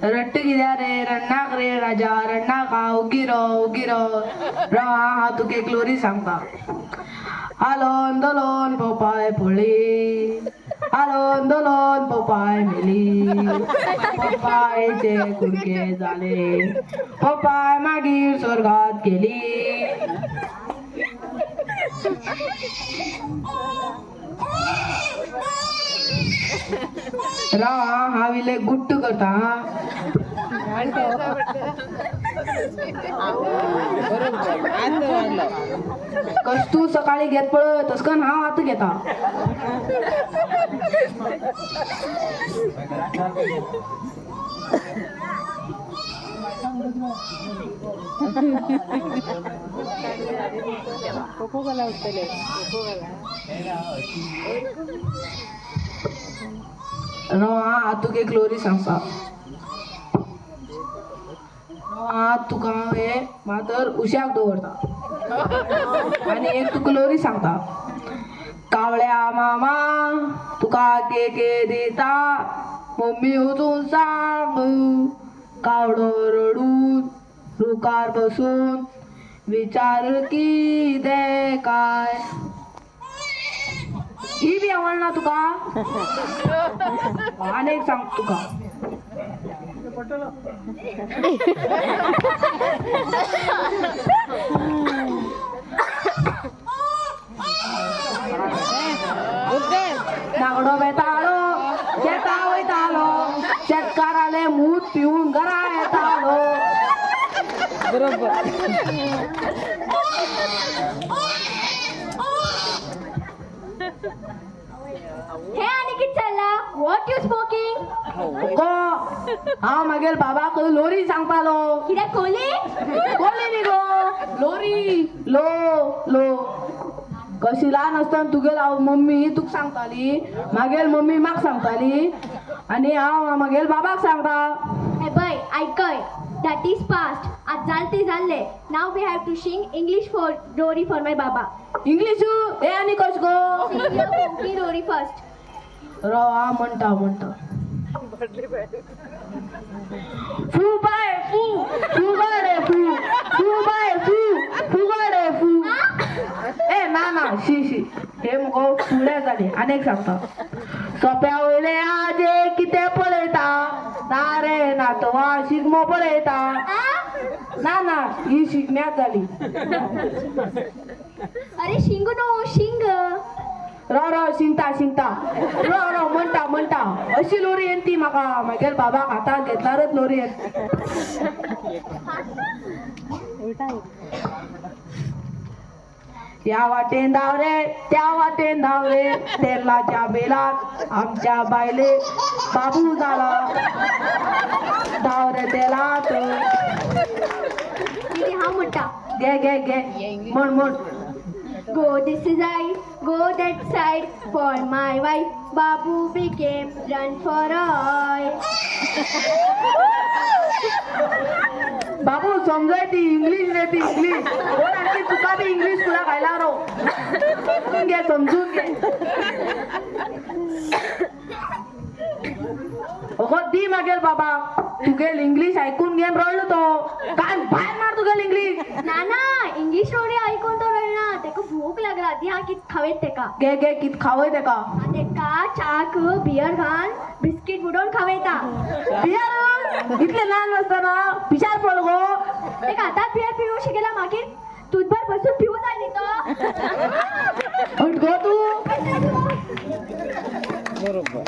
रट्ट किद्या रे रण्णाक रे राजा रण्णाका उगिरो हा तुका एक लोरी सांगता. आलोन दोलोन पोपाय पळी आलोन दोलोन पोपाय मेली पोपायचे कुडके झाले पोपाय मागीर स्वर्गात गेली. हा विले गुट्ट करता कस तू सकाळी घेत पळतस का हा आता घेता. हा तुका एक लोरी सांगता. हा तुका हे मातर उश्याक दवरता आणि एक तुका लोरी सांगता. कावळ्या मामा तुका के दिता मम्मी वचून सांग कावडो रडून रुकार बसून विचार कितें काय. ही बी आवडना तुका. अनेक सांग तुका. नागडो बेताळो शेता वयतालो शेतकाराले मूत पिऊन घरा येतालो. बरोबर. हे आणि किती चालला व्हॉट यू स्पोकिंग. हा मागेल बाबाक लोरी सांगतालो. कित्याक कोली न्ही गो लोरी लो लो. कशी ल्हान आसतना तुगेल हांव मम्मी तुका सांगताली मागेल मम्मी म्हाका सांगताली आणि हांव मागेल बाबाक सांगता. हे पळय आयकय दॅट इज पास्ट. आज जाल ते जाल्ले. Now we have to sing English for डोरी फॉर माय बाबा. इंग्लिश हे आणि कश गो. कोंकणी डोरी फर्स्ट. हा म्हणटा फू बाय फू फुगाडे फू फू बाय फू फुगाडे फू. ए ना शी हे मगो फुडे जाले. अनेक सांगता. सोप्या वयले आजे कितें पळयता तारे नातवा शिगमो पळयता. ना ही शिगम्यात जाली. अरे शिंग नो शिंग. रो शिंगता रो म्हणटा अशी लोरी येन ती म्हाका मागीर बाबाक हाताक घेतल्यारच लोरी येत. या वाटेन धांवरे त्या वाटेन धांवरे तेलाच्या बेलात आमच्या बायले बाबू झाला धांवरे तेलात. हा म्हणटा घे म्हण. Go this side, go that side for my wife. Babu became run for oil. बाबू समजाय ती इंग्लिश रे ती इंग्लिश. आणखी तुका बी इंग्लिश तुला खायला रो. समजून घे. दी मागेल बाबा तुगेल इंग्लिश ऐकून घेन रडलो तो काय बाहेर मार तुगेल इंग्लिश. नाना इंग्लिश रोडी ऐकून तो रडना. तेका भूक लागला ती हा कित खावेत तेका. घे कित खावय तेका. तेका चाक बियर घाल बिस्किट बुडोवन खावयता. बियर इतले लहान असताना पिशार पड गो. तेका आता बियर पिऊ शिकेला मागीर तुझभर बसून पिऊ जाय न्ही तो. हट गो तू. बरोबर.